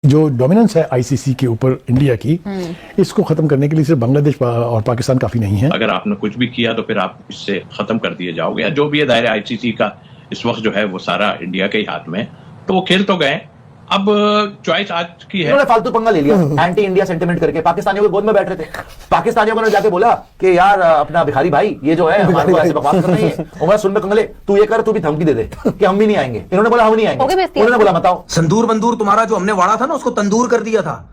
जो डोमिनेंस है आईसीसी के ऊपर इंडिया की, इसको खत्म करने के लिए सिर्फ बांग्लादेश और पाकिस्तान काफी नहीं है। अगर आपने कुछ भी किया तो फिर आप इससे खत्म कर दिए जाओगे। जो भी है दायरे आईसीसी का इस वक्त जो है वो सारा इंडिया के ही हाथ में है। तो वो खेल तो गए, अब चॉइस आज की है। इन्होंने फालतू पंगा ले लिया एंटी इंडिया सेंटिमेंट करके, पाकिस्तानियों के गोद में बैठ रहे थे। पाकिस्तानियों ने जाके बोला कि यार अपना भिखारी भाई ये जो है हमारे को ऐसे बकवास कर रही है, उमर सुन में कंगले तू ये कर, तू भी धमकी दे दे कि हम भी नहीं आएंगे। इन्होंने बोला हम नहीं आएंगे। उन्होंने बोला बताओ संदूर बंदूर तुम्हारा जो हमने वाड़ा था ना उसको तंदूर कर दिया था।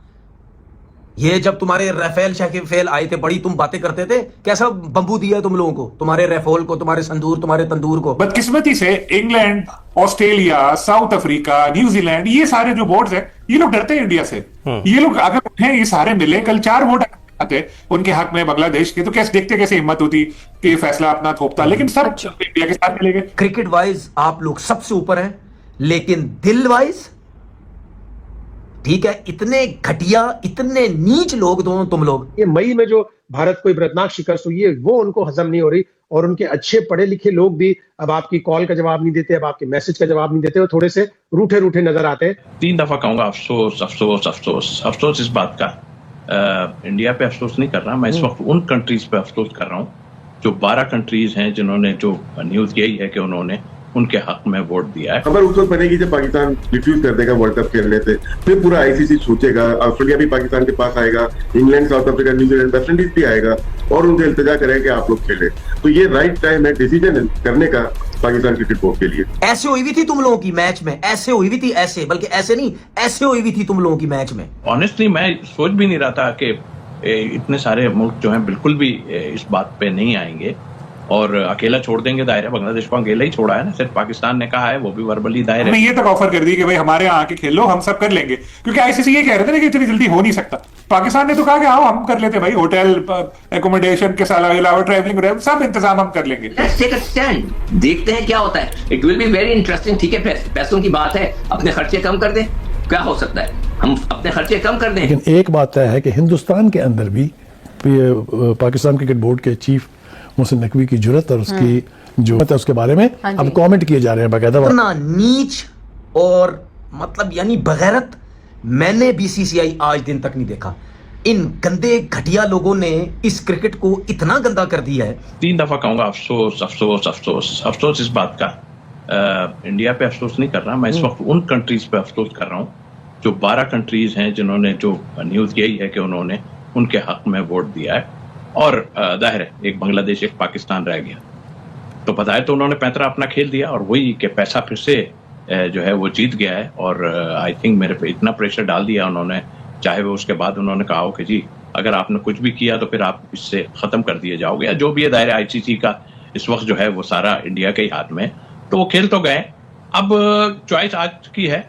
ये जब तुम्हारे राफेल फेल आए थे, बड़ी तुम बातें करते थे, कैसा बंबू दिया है तुम लोगों को, तुम्हारे राफेल को, तुम्हारे संदूर, तुम्हारे तंदूर को। बदकिस्मती से England, Australia, south Africa, New Zealand, ये सारे जो बोर्ड्स हैं ये लोग डरते हैं इंडिया से। ये लोग अगर उठे ये सारे मिले, कल 4 वोट आते उनके हक में बांग्लादेश के, तो कैसे देखते कैसे हिम्मत होती कि ये फैसला अपना थोपता, लेकिन सब इंडिया के साथ मिलेंगे। क्रिकेट वाइज आप लोग सबसे ऊपर हैं, लेकिन दिल वाइज ठीक है, इतने घटिया, इतने नीच लोग दोनों तुम लोग। ये मई में जो भारत को इबरतनाक शिकस्त हुई है वो उनको हजम नहीं हो रही, और उनके अच्छे पढ़े लिखे लोग भी अब आपकी कॉल का जवाब नहीं देते, अब आपके मैसेज का जवाब नहीं देते, वो थोड़े से रूठे रूठे नजर आते हैं। 3 दफा कहूंगा अफसोस अफसोस अफसोस अफसोस इस बात का। इंडिया पे अफसोस नहीं कर रहा मैं इस वक्त, उन कंट्रीज पे अफसोस कर रहा हूँ जो 12 कंट्रीज हैं जिन्होंने, जो न्यूज यही है कि उन्होंने उनके हक में वोट दिया है। खबर उस वक्त बनेगी जब पाकिस्तान रिफ्यूज कर देगा वर्ल्ड कप खेलने से, फिर पूरा आईसीसी सोचेगा, ऑस्ट्रेलिया भी पाकिस्तान के पास आएगा, England, south Africa, New Zealand, West Indies भी आएगा और उनसे इल्तिजा करेगा कि आप लोग खेले। तो ये राइट टाइम है डिसीजन करने का पाकिस्तान क्रिकेट बोर्ड के लिए। ऐसे हुई भी थी तुम लोगों की मैच में, ऐसे हुई भी थी, ऐसे बल्कि ऐसे नहीं, ऐसे हुई भी थी तुम लोगों की मैच में। ऑनेस्टली मैं सोच भी नहीं रहा था कि इतने सारे मुल्क जो हैं बिल्कुल भी इस बात पे नहीं आएंगे और अकेला छोड़ देंगे दायरा। बांग्लादेश को अकेला ही छोड़ा है ना, सिर्फ पाकिस्तान ने कहा है, वो भी वर्बली दायरे। ये तक ऑफर कर दी कि भाई हमारे यहाँ आके खेलो, हम सब कर लेंगे, क्योंकि आईसीसी ये कह रहे थे ना कि इतनी जल्दी हो नहीं सकता। पाकिस्तान ने तो कहा कि आओ हम कर लेते भाई, होटल एकोमोडेशन के अलावा ट्रैवलिंग सब इंतजाम हम कर लेंगे। लेट्स टेक अ स्टैंड, देखते हैं क्या होता है। It will be very interesting. ठीक है, पैसों की बात है, अपने खर्चे कम कर दें, क्या हो सकता है, हम अपने खर्चे कम कर दें। लेकिन एक बात तय है कि हिंदुस्तान के अंदर भी पाकिस्तान क्रिकेट बोर्ड के चीफ मोहसिन नकवी की जुर्रत और उसकी जो है उसके बारे में अब कमेंट किए जा रहे हैं बाकायदा। इतना नीच और मतलब यानी बगैरत मैंने बीसीसीआई आज दिन तक नहीं देखा। इन गंदे घटिया लोगों ने इस क्रिकेट को इतना गंदा कर दिया है। 3 दफा कहूंगा अफसोस अफसोस अफसोस अफसोस इस बात का। इंडिया पे अफसोस नहीं कर रहा मैं इस वक्त, उन कंट्रीज पे अफसोस कर रहा हूँ जो 12 कंट्रीज हैं जिन्होंने, जो न्यूज यही है कि उन्होंने उनके हक में वोट दिया है। और जाहिर है एक बांग्लादेश एक पाकिस्तान रह गया, तो पता है तो उन्होंने 15 अपना खेल दिया और वही कि पैसा फिर से जो है वो जीत गया है। और आई थिंक मेरे पे इतना प्रेशर डाल दिया उन्होंने, चाहे वो उसके बाद उन्होंने कहा हो कि जी अगर आपने कुछ भी किया तो फिर आप इससे खत्म कर दिए जाओगे। जो भी है दायरे आईसीसी का इस वक्त जो है वो सारा इंडिया के ही हाथ में, तो वो खेल तो गए, अब चॉइस आज की है।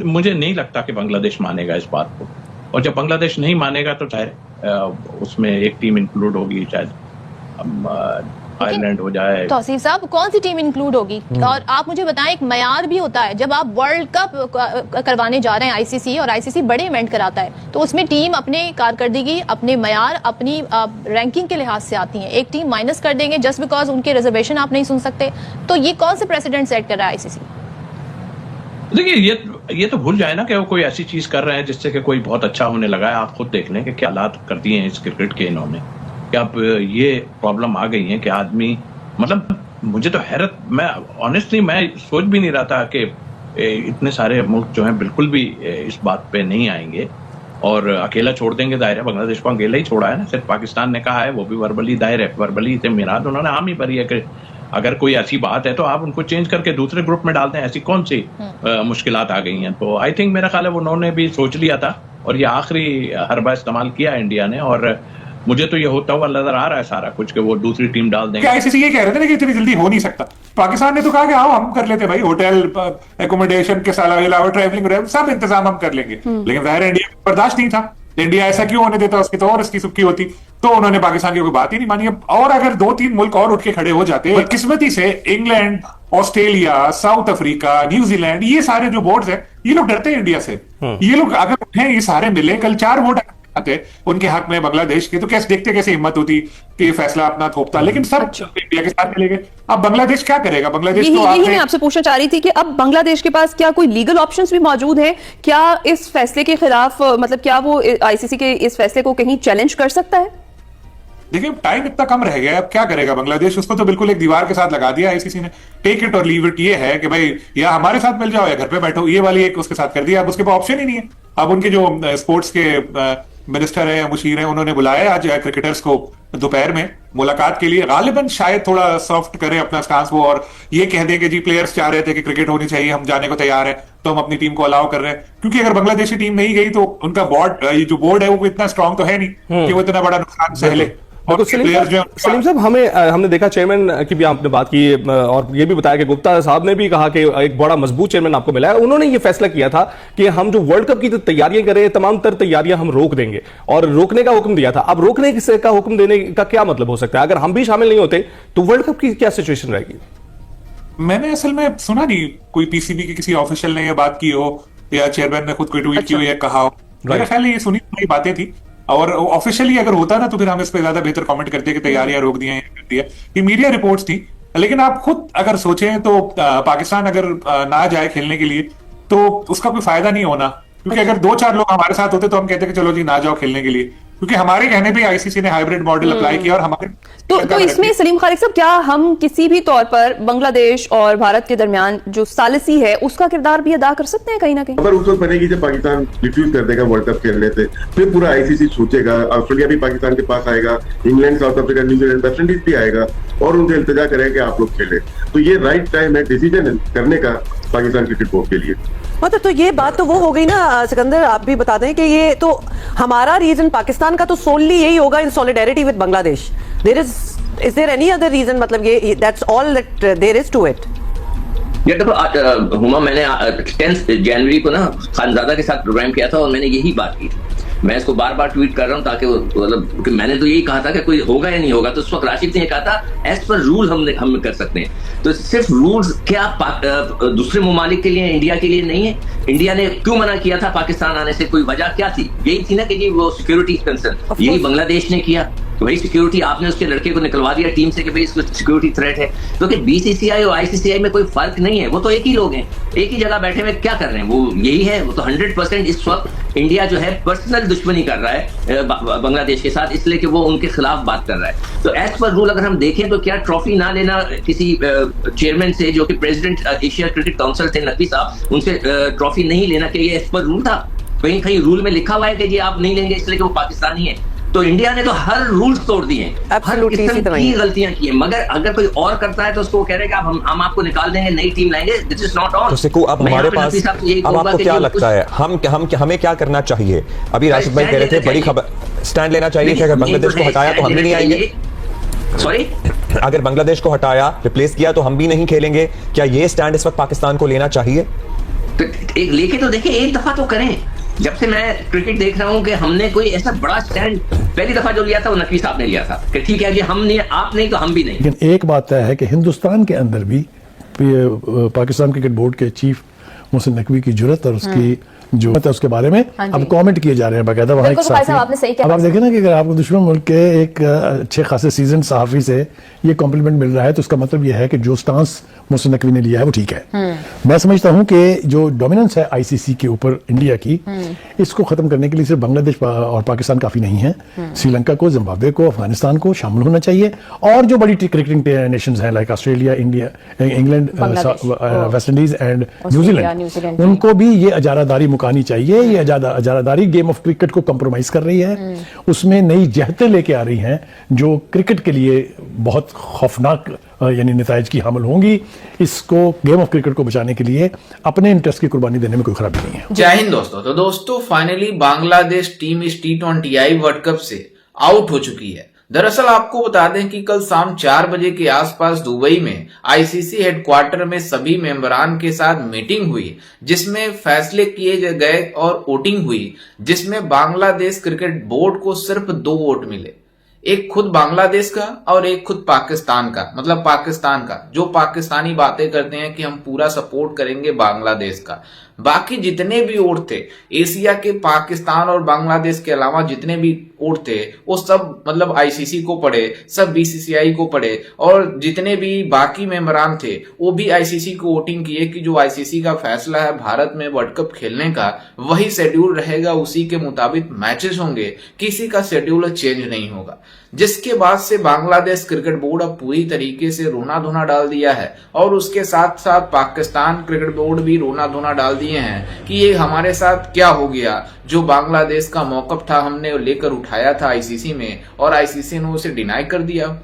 मुझे नहीं लगता कि बांग्लादेश मानेगा इस बात को, और जब बांग्लादेश नहीं मानेगा तो चाहे उसमें एक टीम इंक्लूड होगी, शायद आयरलैंड हो जाए। तौसीफ साहब, कौन सी टीम इंक्लूड होगी? और आप मुझे बताएं, एक मयार भी होता है जब आप वर्ल्ड कप करवाने जा रहे हैं आईसीसी, और आईसीसी बड़े इवेंट कराता है, तो उसमें टीम अपने कारकर्दगी, अपने मयार, अपनी रैंकिंग के लिहाज से आती है। एक टीम माइनस कर देंगे जस्ट बिकॉज उनके रिजर्वेशन आप नहीं सुन सकते, तो ये कौन से प्रेसिडेंट सेट कर रहा है आईसीसी? देखिए ये तो भूल जाए ना कि वो कोई ऐसी चीज कर रहे हैं जिससे कि कोई बहुत अच्छा होने लगा है। आप खुद देख लें कि क्या हालात कर दिए हैं इस क्रिकेट के इन्होंने, कि अब ये प्रॉब्लम आ गई है कि आदमी, मतलब मुझे तो हैरत, मैं ऑनेस्टली मैं सोच भी नहीं रहा था कि इतने सारे मुल्क जो हैं बिल्कुल भी इस बात पे नहीं आएंगे और अकेला छोड़ देंगे दायरा। बांग्लादेश को अकेला ही छोड़ा है ना, सिर्फ पाकिस्तान ने कहा है, वो भी वर्बली दायरे, वर्बली से मिराद उन्होंने आम ही भरी है कि अगर कोई ऐसी बात है तो आप उनको चेंज करके दूसरे ग्रुप में डाल दें। ऐसी कौन सी मुश्किलात आ गई हैं? तो आई थिंक मेरा ख्याल है उन्होंने भी सोच लिया था और ये आखिरी हरबा इस्तेमाल किया इंडिया ने, और मुझे तो ये होता हुआ नजर आ रहा है सारा कुछ कि वो दूसरी टीम डाल देंगे। आईसीसी ये कह रहे थे ना कि इतनी जल्दी हो नहीं सकता। पाकिस्तान ने तो कहा कि आओ हम कर लेते भाई, होटल एकोमोडेशन के अलावा ट्रैवलिंग सब इंतजाम हम कर लेंगे, लेकिन जाहिर इंडिया को बर्दाश्त नहीं था। इंडिया ऐसा क्यों होने देता, उसकी तो और इसकी सुक्की होती, तो उन्होंने पाकिस्तान की कोई बात ही नहीं मानी। और अगर 2-3 मुल्क और उठ के खड़े हो जाते, बदकिस्मती से England, Australia, south Africa, New Zealand, ये सारे जो बोर्ड्स हैं ये लोग डरते हैं इंडिया से। ये लोग अगर उठे ये सारे मिले, कल 4 वोट थे उनके हक में बांग्लादेश के, तो कैसे देखते कैसे हिम्मत होती कि ये फैसला अपना थोपता, लेकिन सब इंडिया के साथ चले गए। अब बांग्लादेश क्या करेगा? बांग्लादेश तो यही मैं आपसे पूछना चाह रही थी कि अब बांग्लादेश के पास क्या कोई लीगल ऑप्शंस भी मौजूद हैं? क्या इस फैसले के खिलाफ मतलब क्या वो आईसीसी के इस फैसले को कहीं चैलेंज कर सकता है? देखिए टाइम इतना कम रह गया है, अब क्या करेगा बांग्लादेश? उसको तो बिल्कुल एक दीवार के साथ लगा दिया आईसीसी ने। टेक इट और लीव इट, ये है कि भाई या हमारे साथ मिल जाओ या घर पे बैठो, ये वाली एक उसके साथ कर दिया। अब उसके पास ऑप्शन ही नहीं है। अब उनके जो स्पोर्ट्स के मिनिस्टर है, मुशीर है, उन्होंने बुलाया आज क्रिकेटर्स को दोपहर में मुलाकात के लिए। गालिबन शायद थोड़ा सॉफ्ट करे अपना स्टांस वो, और ये कह दें कि जी प्लेयर्स चाह रहे थे कि क्रिकेट होनी चाहिए, हम जाने को तैयार है, तो हम अपनी टीम को अलाउ कर रहे हैं। क्योंकि अगर बांग्लादेशी टीम नहीं गई तो उनका जो बोर्ड है वो इतना स्ट्रांग तो है नहीं कि वो इतना बड़ा नुकसान सहले। तो सलीम साहब, हमने देखा चेयरमैन की भी आपने बात की और ये भी बताया कि गुप्ता साहब ने भी कहा कि एक बड़ा मजबूत चेयरमैन आपको मिला है। उन्होंने ये फैसला किया था कि हम जो वर्ल्ड कप की जो तैयारियां कर रहे हैं, तमाम तर तैयारियां हम रोक देंगे, और रोकने का हुक्म दिया था। अब रोकने का हुक्म देने का क्या मतलब हो सकता है? अगर हम भी शामिल नहीं होते तो वर्ल्ड कप की क्या सिचुएशन रहेगी? मैंने असल में सुना नहीं कोई पीसीबी के किसी ऑफिशियल ने ये बात की हो या चेयरमैन ने खुद कोई ट्वीट की हो या कहा हो। मेरा ख्याल ये सुनी हुई बातें थी, और ऑफिशियली अगर होता ना तो फिर हम इस पे ज्यादा बेहतर कमेंट करते कि तैयारियां रोक दी हैं, कर दिया। ये मीडिया रिपोर्ट्स थी। लेकिन आप खुद अगर सोचें तो पाकिस्तान अगर ना जाए खेलने के लिए तो उसका कोई फायदा नहीं होना, क्योंकि अगर 2-4 लोग हमारे साथ होते तो हम कहते कि चलो जी ना जाओ खेलने के लिए, क्योंकि हमारे कहने पे आईसीसी ने हाइब्रिड मॉडल अप्लाई किया। और हमारे तो इसमें सलीम खालिक साहब, क्या हम किसी भी तौर पर बांग्लादेश और भारत के दरमियान जो सालिसी है उसका किरदार भी अदा कर सकते हैं कहीं ना कहीं? खबर उस वक्त बनेगी जब पाकिस्तान रिफ्यूज कर देगा वर्ल्ड कप खेलने से, फिर पूरा आईसीसी सोचेगा। ऑस्ट्रेलिया भी पाकिस्तान के पास आएगा, England, south Africa, New Zealand, West Indies भी आएगा और उनसे इल्तिजा करेगा कि आप लोग खेले। तो ये राइट टाइम है डिसीजन करने का पाकिस्तान क्रिकेट बोर्ड के लिए। मतलब तो ये बात तो वो हो गई ना सिकंदर, आप भी बता दें कि ये तो हमारा रीजन पाकिस्तान का तो सोनली यही होगा in solidarity with Bangladesh. Is there any other reason? मतलब ये that's all that there is to it. ये देखो हुमा, मैंने 10 जनवरी को ना खानजादा के साथ प्रोग्राम किया था और मैंने यही बात की। मैं इसको बार बार ट्वीट कर रहा हूं ताकि मतलब मैंने तो यही कहा था कि कोई होगा या नहीं होगा। तो उस वक्त राशिद ने कहा था एज पर रूल हम कर सकते हैं। तो सिर्फ रूल्स क्या दूसरे ममालिक के लिए, इंडिया के लिए नहीं है? इंडिया ने क्यों मना किया था पाकिस्तान आने से? कोई वजह क्या थी? यही थी ना कि जी वो सिक्योरिटी कंसर्न। यही बांग्लादेश ने किया, वही सिक्योरिटी आपने उसके लड़के को निकलवा दिया टीम से कि भाई इसको सिक्योरिटी थ्रेट है। क्योंकि बीसीसीआई और आईसीसीआई में कोई फर्क नहीं है, वो तो एक ही लोग हैं, एक ही जगह बैठे हुए क्या कर रहे हैं? वो यही है। वो तो 100% इस वक्त इंडिया जो है पर्सनल दुश्मनी कर रहा है बांग्लादेश के साथ, इसलिए कि वो उनके खिलाफ बात कर रहा है। तो एज पर रूल अगर हम देखें तो क्या ट्रॉफी ना लेना किसी चेयरमैन से, जो कि प्रेसिडेंट एशिया क्रिकेट काउंसिल थे नकवी साहब, उनसे ट्रॉफी नहीं लेना, क्या ये एज पर रूल था? कहीं कहीं रूल में लिखा हुआ है कि जी आप नहीं लेंगे इसलिए कि वो पाकिस्तानी है? तो इंडिया ने तो हर रूल्स तोड़ दिए हैं, हर किस्म की गलतियां की हैं। मगर अगर कोई और करता है तो उसको कह रहे हैं कि हम आपको निकाल देंगे, नई टीम लाएंगे। This is not on. तो सिक्कू, अब हमारे पास अब आपको क्या लगता है हमें क्या करना चाहिए? अभी राशिद भाई कह रहे थे बड़ी खबर, स्टैंड लेना चाहिए कि अगर बांग्लादेश को हटाया तो हम भी नहीं आएंगे। सॉरी, अगर बांग्लादेश को हटाया, रिप्लेस किया तो हम भी नहीं खेलेंगे। क्या ये स्टैंड इस वक्त पाकिस्तान को लेना चाहिए? तो एक लेके तो देखिए, एक दफा तो करें। जब से मैं क्रिकेट देख रहा हूं कि हमने कोई ऐसा बड़ा स्टैंड पहली दफा जो लिया था वो नकवी साहब ने लिया था कि ठीक है जी हम नहीं, आप नहीं तो हम भी नहीं। लेकिन एक बात तय है कि हिंदुस्तान के अंदर भी पाकिस्तान क्रिकेट बोर्ड के चीफ मोहसिन नकवी की जुर्रत और उसकी जो है उसके बारे में अब कमेंट किए जा रहे हैं बाकायदा वहाँ एक साथी। अब आप देखें ना कि अगर आपको दुश्मन मुल्क के एक अच्छे खासे सीजन सहाफी से ये कॉम्प्लीमेंट मिल रहा है तो उसका मतलब ये है कि जो स्टांस मोहसिन नकवी ने लिया है वो ठीक है। मैं समझता हूँ कि जो डोमिनेंस है आईसीसी के ऊपर इंडिया की, इसको खत्म करने के लिए सिर्फ बांग्लादेश और पाकिस्तान काफी नहीं है। श्रीलंका को, जिम्बाब्वे को, अफगानिस्तान को शामिल होना चाहिए और जो बड़ी क्रिकेटिंग नेशंस हैं like Australia, India, England, West Indies and New Zealand, उनको भी ये अजारादारी मुकानी चाहिए। ये अजारादारी गेम ऑफ क्रिकेट को कंप्रोमाइज कर रही है, उसमें नई जहतें लेके आ रही हैं जो क्रिकेट के लिए बहुत खौफनाक यानी नताइज की हामिल होंगी। इसको गेम ऑफ क्रिकेट को बचाने के लिए अपने इंटरेस्ट की कुर्बानी देने में कोई खराबी नहीं है। जय हिंद दोस्तों। तो दोस्तों फाइनली बांग्लादेश टीम इस T20I वर्ल्ड कप से आउट हो चुकी है। दरअसल आपको बता दें कि कल शाम 4 बजे के आसपास दुबई में आईसीसी हेडक्वार्टर में सभी मेंबरान के साथ मीटिंग हुई, जिसमें फैसले किए गए और वोटिंग हुई, जिसमें बांग्लादेश क्रिकेट बोर्ड को सिर्फ 2 वोट मिले। एक खुद बांग्लादेश का और एक खुद पाकिस्तान का, मतलब पाकिस्तान का, जो पाकिस्तानी बातें करते हैं कि हम पूरा सपोर्ट करेंगे बांग्लादेश का। बाकी जितने भी ओट थे एशिया के, पाकिस्तान और बांग्लादेश के अलावा जितने भी ओट थे वो सब मतलब आईसीसी को पड़े, सब बीसीसीआई को पड़े, और जितने भी बाकी मेंबरान थे वो भी आईसीसी को वोटिंग किए कि जो आईसीसी का फैसला है भारत में वर्ल्ड कप खेलने का वही शेड्यूल रहेगा, उसी के मुताबिक मैचेस होंगे, किसी का शेड्यूल चेंज नहीं होगा। जिसके बाद से बांग्लादेश क्रिकेट बोर्ड अब पूरी तरीके से रोना धोना डाल दिया है, और उसके साथ साथ पाकिस्तान क्रिकेट बोर्ड भी रोना धोना डाल दिए हैं कि ये हमारे साथ क्या हो गया, जो बांग्लादेश का मौकफ था हमने लेकर उठाया था आईसीसी में और आईसीसी ने उसे डिनाई कर दिया।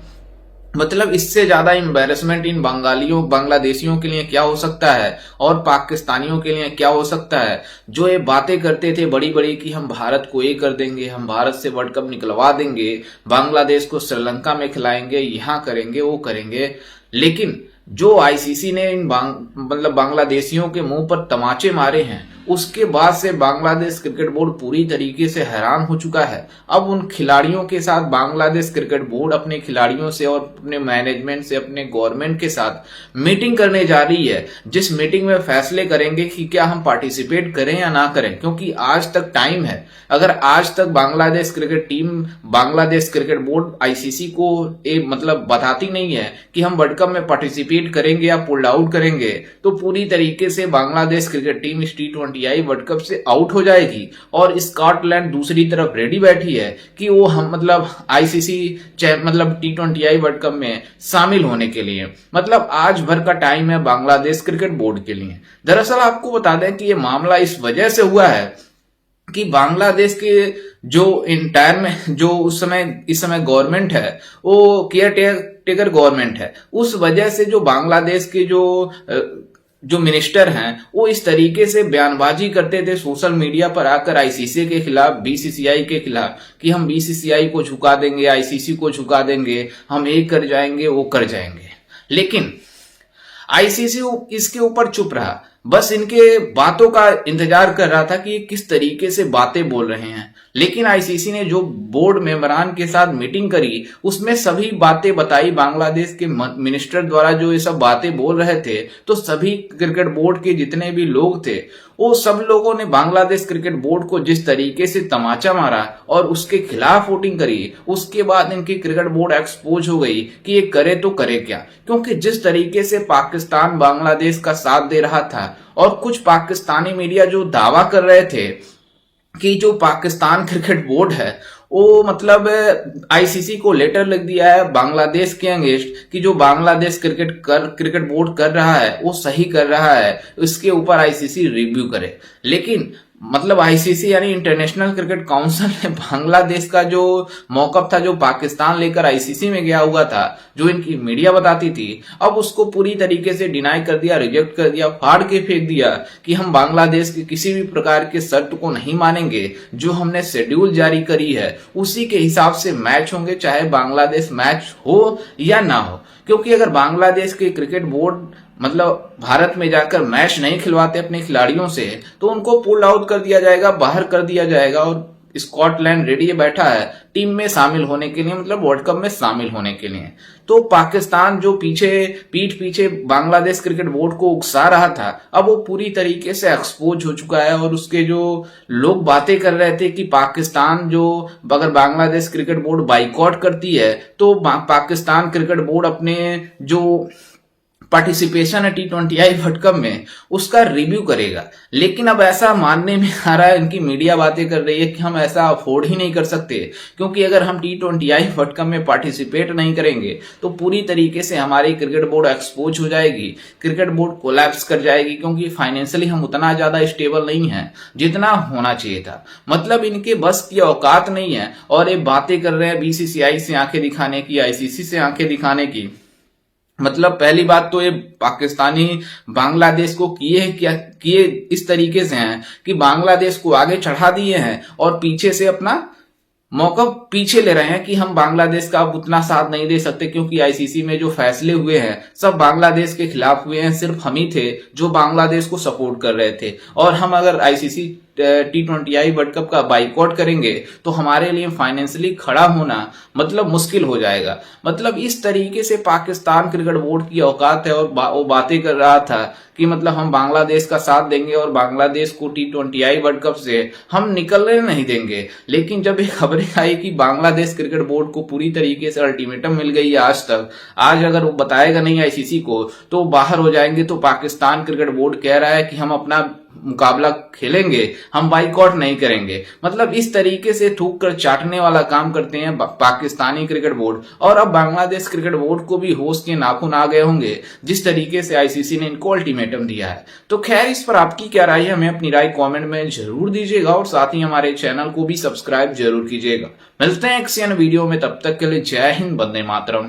मतलब इससे ज्यादा एम्बैरेसमेंट इन बांग्लादेशियों के लिए क्या हो सकता है और पाकिस्तानियों के लिए क्या हो सकता है, जो ये बातें करते थे बड़ी बड़ी कि हम भारत को ये कर देंगे, हम भारत से वर्ल्ड कप निकलवा देंगे, बांग्लादेश को श्रीलंका में खिलाएंगे, यहाँ करेंगे वो करेंगे। लेकिन जो आईसीसी ने इन बांग्लादेशियों के मुंह पर तमाचे मारे हैं उसके बाद से बांग्लादेश क्रिकेट बोर्ड पूरी तरीके से हैरान हो चुका है। अब उन खिलाड़ियों के साथ बांग्लादेश क्रिकेट बोर्ड अपने खिलाड़ियों से और अपने मैनेजमेंट से, अपने गवर्नमेंट के साथ मीटिंग करने जा रही है, जिस मीटिंग में फैसले करेंगे कि क्या हम पार्टिसिपेट करें या ना करें। क्योंकि आज तक टाइम है, अगर आज तक Bangladesh cricket team, Bangladesh cricket board ICC को मतलब बताती नहीं है कि हम वर्ल्ड कप में पार्टिसिपेट करेंगे या पुल आउट करेंगे, तो पूरी तरीके से बांग्लादेश क्रिकेट टीम इस T20 वर्ल्ड कप से आउट हो जाएगी। और स्कॉटलैंड दूसरी तरफ रेडी बैठी है कि वो हम मतलब आईसीसी मतलब T20 वर्ल्ड कप में शामिल होने के लिए, मतलब आज भर का टाइम है बांग्लादेश क्रिकेट बोर्ड के लिए। दरअसल आपको बता दें कि ये मामला इस वजह से हुआ है कि बांग्लादेश के जो इंटायर में जो इस समय गवर्नमेंट है वो केयर टेकर गवर्नमेंट है, उस वजह से जो बांग्लादेश के जो मिनिस्टर हैं वो इस तरीके से बयानबाजी करते थे सोशल मीडिया पर आकर आईसीसी के खिलाफ, बीसीसीआई के खिलाफ, कि हम बीसीसीआई को झुका देंगे, आईसीसी को झुका देंगे, हम ये कर जाएंगे वो कर जाएंगे। लेकिन आईसीसी इसके ऊपर चुप रहा, बस इनके बातों का इंतजार कर रहा था कि ये किस तरीके से बातें बोल रहे हैं। लेकिन आईसीसी ने जो बोर्ड मेंबरान के साथ मीटिंग करी उसमें सभी बातें बताई बांग्लादेश के मिनिस्टर द्वारा, जो ये सब बातें बोल रहे थे। तो सभी क्रिकेट बोर्ड के जितने भी लोग थे वो सब लोगों ने बांग्लादेश क्रिकेट बोर्ड को जिस तरीके से तमाचा मारा और उसके खिलाफ वोटिंग करी, उसके बाद इनकी क्रिकेट बोर्ड एक्सपोज हो गई कि ये करे तो करे क्या। क्योंकि जिस तरीके से पाकिस्तान बांग्लादेश का साथ दे रहा था और कुछ पाकिस्तानी मीडिया जो दावा कर रहे थे कि जो पाकिस्तान क्रिकेट बोर्ड है वो मतलब आईसीसी को लेटर लिख दिया है बांग्लादेश के अगेंस्ट कि जो बांग्लादेश क्रिकेट बोर्ड कर रहा है वो सही कर रहा है, इसके ऊपर आईसीसी रिव्यू करे। लेकिन मतलब आईसीसी यानी इंटरनेशनल क्रिकेट काउंसिल ने बांग्लादेश का जो मौकफ था, जो पाकिस्तान लेकर आईसीसी में गया हुआ था, जो इनकी मीडिया बताती थी, अब उसको पूरी तरीके से डिनाई कर दिया, रिजेक्ट कर दिया, फाड़ के फेंक दिया कि हम बांग्लादेश के किसी भी प्रकार के शर्त को नहीं मानेंगे। जो हमने शेड्यूल जारी करी है उसी के हिसाब से मैच होंगे, चाहे बांग्लादेश मैच हो या ना हो। क्योंकि अगर बांग्लादेश के क्रिकेट बोर्ड मतलब भारत में जाकर मैच नहीं खिलवाते अपने खिलाड़ियों से तो उनको पुल आउट कर दिया जाएगा, बाहर कर दिया जाएगा। और स्कॉटलैंड रेडी बैठा है टीम में शामिल होने के लिए, मतलब वर्ल्ड कप में शामिल होने के लिए। तो पाकिस्तान जो पीठ पीछे बांग्लादेश क्रिकेट बोर्ड को उकसा रहा था, अब वो पूरी तरीके से एक्सपोज हो चुका है। और उसके जो लोग बातें कर रहे थे कि पाकिस्तान जो अगर बांग्लादेश क्रिकेट बोर्ड बाइकआउट करती है तो पाकिस्तान क्रिकेट बोर्ड अपने जो पार्टिसिपेशन है T20 वर्ल्ड कप में उसका रिव्यू करेगा। लेकिन अब ऐसा मानने में आ रहा है, इनकी मीडिया बातें कर रही है कि हम ऐसा अफोर्ड ही नहीं कर सकते, क्योंकि अगर हम T20 वर्ल्ड कप में पार्टिसिपेट नहीं करेंगे तो पूरी तरीके से हमारी क्रिकेट बोर्ड एक्सपोज हो जाएगी, क्रिकेट बोर्ड कोलैप्स कर जाएगी। क्योंकि फाइनेंशियली हम उतना ज्यादा स्टेबल नहीं है जितना होना चाहिए था, मतलब इनके बस की औकात नहीं है। और ये बातें कर रहे हैं बीसीसीआई से आंखें दिखाने की, आईसीसी से आंखें दिखाने की। मतलब पहली बात तो ये पाकिस्तानी बांग्लादेश को किए इस तरीके से हैं कि बांग्लादेश को आगे चढ़ा दिए हैं और पीछे से अपना मौका पीछे ले रहे हैं कि हम बांग्लादेश का अब उतना साथ नहीं दे सकते, क्योंकि आईसीसी में जो फैसले हुए हैं सब बांग्लादेश के खिलाफ हुए हैं। सिर्फ हम ही थे जो बांग्लादेश को सपोर्ट कर रहे थे, और हम अगर आईसीसी T20I वर्ल्ड कप का बाइकआउट करेंगे तो हमारे लिए फाइनेंशियली खड़ा होना मतलब मुश्किल हो जाएगा। मतलब इस तरीके से पाकिस्तान क्रिकेट बोर्ड की औकात है, और वो बातें कर रहा था कि मतलब हम बांग्लादेश का साथ देंगे और बांग्लादेश को T20I वर्ल्ड कप से हम निकलने नहीं देंगे। लेकिन जब ये खबरें आई कि बांग्लादेश क्रिकेट बोर्ड को पूरी तरीके से अल्टीमेटम मिल गई है आज तक, आज अगर वो बताएगा नहीं आईसीसी को तो बाहर हो जाएंगे, तो पाकिस्तान क्रिकेट बोर्ड कह रहा है कि हम अपना मुकाबला खेलेंगे, हम बाइकआउट नहीं करेंगे। मतलब इस तरीके से थूक कर चाटने वाला काम करते हैं पाकिस्तानी क्रिकेट बोर्ड। और अब बांग्लादेश क्रिकेट बोर्ड को भी होश के नाखून आ गए होंगे जिस तरीके से आईसीसी ने इनको अल्टीमेटम दिया है। तो खैर, इस पर आपकी क्या राय है, हमें अपनी राय कमेंट में जरूर दीजिएगा और साथ ही हमारे चैनल को भी सब्सक्राइब जरूर कीजिएगा। मिलते हैं एक वीडियो में, तब तक के लिए जय हिंद, वंदे मातरम।